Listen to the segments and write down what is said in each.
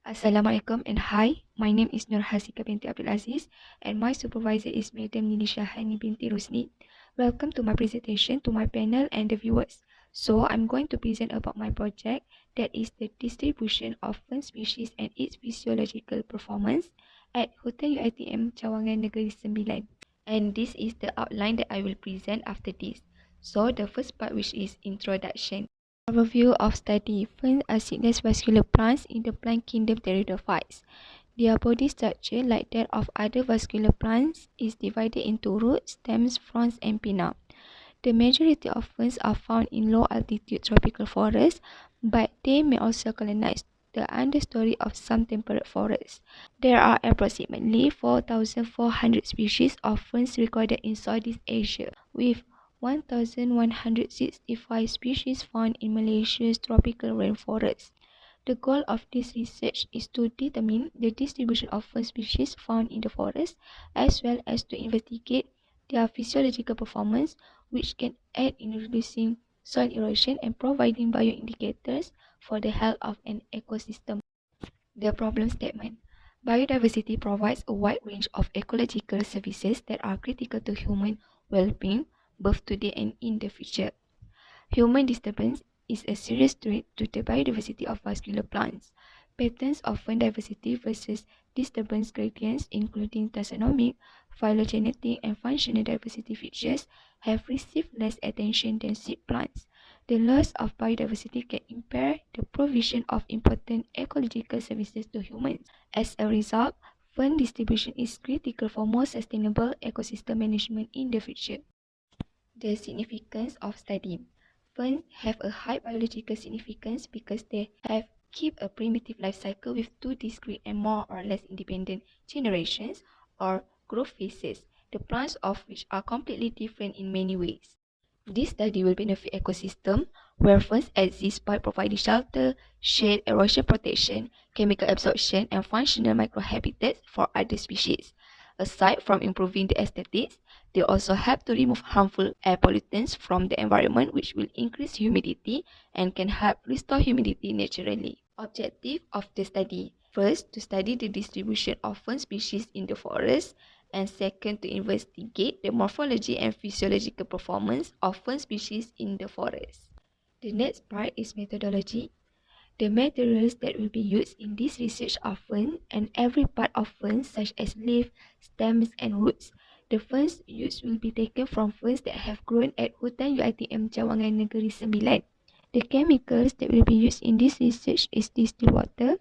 Assalamualaikum and hi, my name is Nurhaziqa binti Aziz and my supervisor is Madam Lili Syahani binti Rusli. Welcome to my presentation to my panel and the viewers. So I'm going to present about my project, that is the distribution of fern species and its physiological performance at Hutan UiTM Cawangan Negeri Sembilan. And this is the outline that I will present after this. So the first part, which is introduction. Overview of study. Ferns are seedless vascular plants in the plant kingdom pteridophytes. Their body structure, like that of other vascular plants, is divided into roots, stems, fronds, and pinna. The majority of ferns are found in low-altitude tropical forests, but they may also colonize the understory of some temperate forests. There are approximately 4,400 species of ferns recorded in Southeast Asia, with 1,165 species found in Malaysia's tropical rainforests. The goal of this research is to determine the distribution of fern species found in the forest, as well as to investigate their physiological performance, which can aid in reducing soil erosion and providing bioindicators for the health of an ecosystem. The problem statement. Biodiversity provides a wide range of ecological services that are critical to human well-being, both today and in the future. Human disturbance is a serious threat to the biodiversity of vascular plants. Patterns of fern diversity versus disturbance gradients, including taxonomic, phylogenetic, and functional diversity features, have received less attention than seed plants. The loss of biodiversity can impair the provision of important ecological services to humans. As a result, fern distribution is critical for more sustainable ecosystem management in the future. The significance of study. Ferns have a high biological significance because they have kept a primitive life cycle with two discrete and more or less independent generations or growth phases, the plants of which are completely different in many ways. This study will benefit ecosystem where ferns exist by providing shelter, shade, erosion protection, chemical absorption, and functional microhabitats for other species. Aside from improving the aesthetics, they also help to remove harmful air pollutants from the environment, which will increase humidity and can help restore humidity naturally. Objective of the study. First, to study the distribution of fern species in the forest, and second, to investigate the morphology and physiological performance of fern species in the forest. The next part is methodology. The materials that will be used in this research are fern and every part of ferns, such as leaves, stems, and roots. The ferns used will be taken from ferns that have grown at Hutan UiTM Cawangan Negeri Sembilan. The chemicals that will be used in this research is distilled water.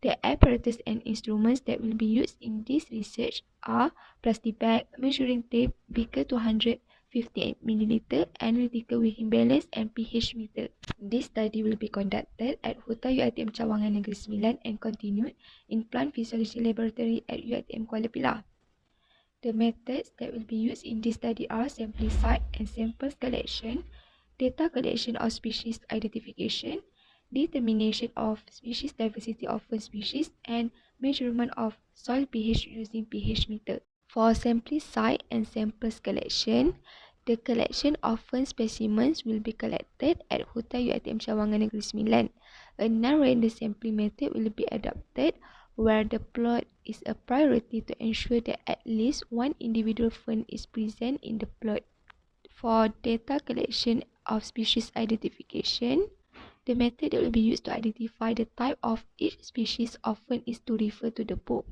The apparatus and instruments that will be used in this research are plastic bag, measuring tape, beaker 258 ml, analytical weighing balance, and pH meter. This study will be conducted at Hutan UiTM Cawangan Negeri Sembilan and continued in Plant Physiology Laboratory at UiTM Kuala Pilah. The methods that will be used in this study are sampling site and samples collection, data collection of species identification, determination of species diversity of fern species, and measurement of soil pH using pH meter. For sampling site and samples collection, the collection of fern specimens will be collected at Hutan UiTM Cawangan Negeri Sembilan. A non-random sampling method will be adopted where the plot is a priority to ensure that at least one individual fern is present in the plot. For data collection of species identification, the method that will be used to identify the type of each species of fern is to refer to the book.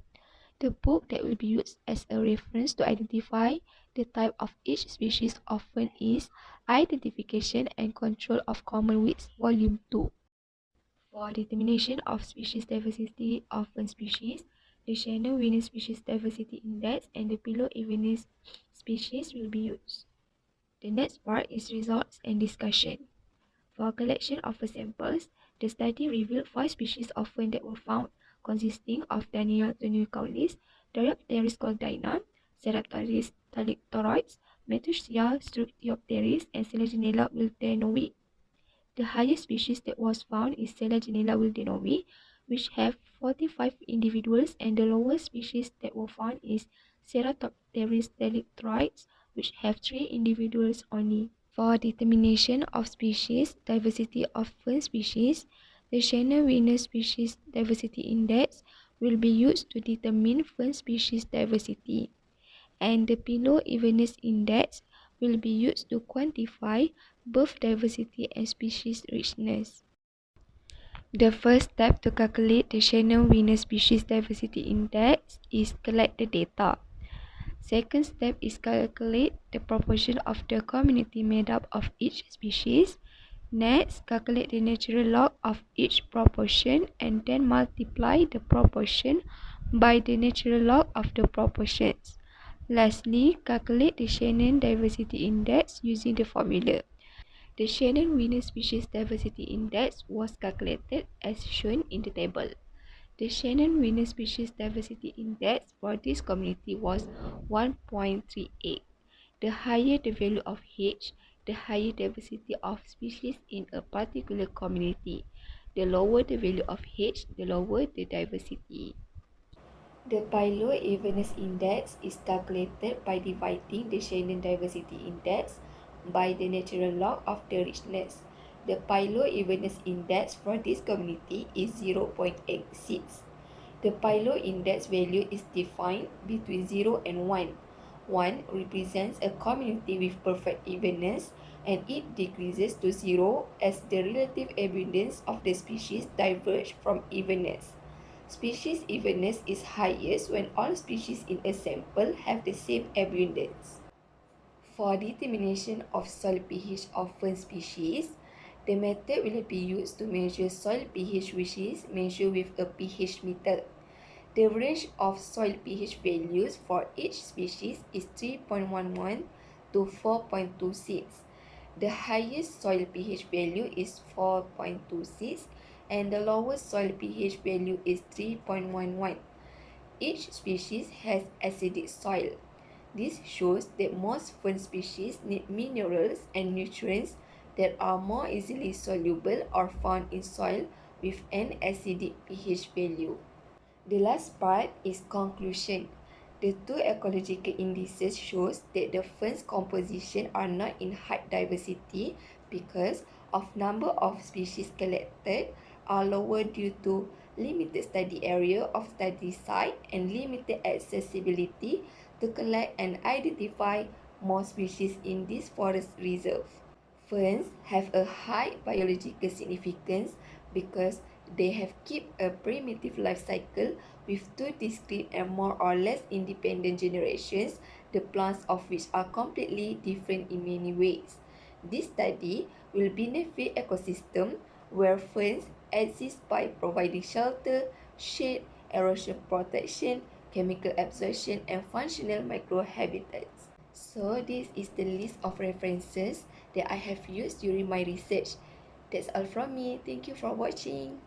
The book that will be used as a reference to identify the type of each species of fern is Identification and Control of Common Weeds, Volume 2. For determination of species diversity of fern species, the Shannon Venus Species Diversity Index and the below Venus species will be used. The next part is results and discussion. For collection of samples, the study revealed 5 species of fern that were found, consisting of Daniel tenuicaulis, Diopteris coldina, Ceratoris thalictoroides, Methusia structiopteris, and Selaginella wildenowi. The highest species that was found is Selaginella wildenowi, which have 45 individuals, and the lowest species that were found is Ceratopteris thalictoroides, which have 3 individuals only. For determination of species diversity of fern species, The Shannon-Weiner Species Diversity Index will be used to determine fern species diversity, and the Pillow-Evenness Index will be used to quantify both diversity and species richness. The first step to calculate the Shannon-Weiner Species Diversity Index is collect the data. Second step is calculate the proportion of the community made up of each species. Next, calculate the natural log of each proportion and then multiply the proportion by the natural log of the proportions. Lastly, calculate the Shannon Diversity Index using the formula. The Shannon-Weiner Species Diversity Index was calculated as shown in the table. The Shannon-Weiner Species Diversity Index for this community was 1.38. The higher the value of H, the higher diversity of species in a particular community. The lower the value of H, the lower the diversity. The Pillow-Evenness Index is calculated by dividing the Shannon Diversity Index by the natural log of the richness. The Pillow-Evenness Index for this community is 0.86. The Pillow Index value is defined between 0 and 1. 1 represents a community with perfect evenness, and it decreases to 0 as the relative abundance of the species diverge from evenness. Species evenness is highest when all species in a sample have the same abundance. For determination of soil pH of fern species, the method will be used to measure soil pH, which is measured with a pH meter. The range of soil pH values for each species is 3.11 to 4.26. The highest soil pH value is 4.26 and the lowest soil pH value is 3.11. Each species has acidic soil. This shows that most fern species need minerals and nutrients that are more easily soluble or found in soil with an acidic pH value. The last part is conclusion. The two ecological indices shows that the fern's composition are not in high diversity because of number of species collected are lower due to limited study area of study site and limited accessibility to collect and identify more species in this forest reserve. Ferns have a high biological significance because they have kept a primitive life cycle with two discrete and more or less independent generations, the plants of which are completely different in many ways. This study will benefit ecosystem where ferns exist by providing shelter, shade, erosion protection, chemical absorption, and functional microhabitats. So this is the list of references that I have used during my research. That's all from me. Thank you for watching.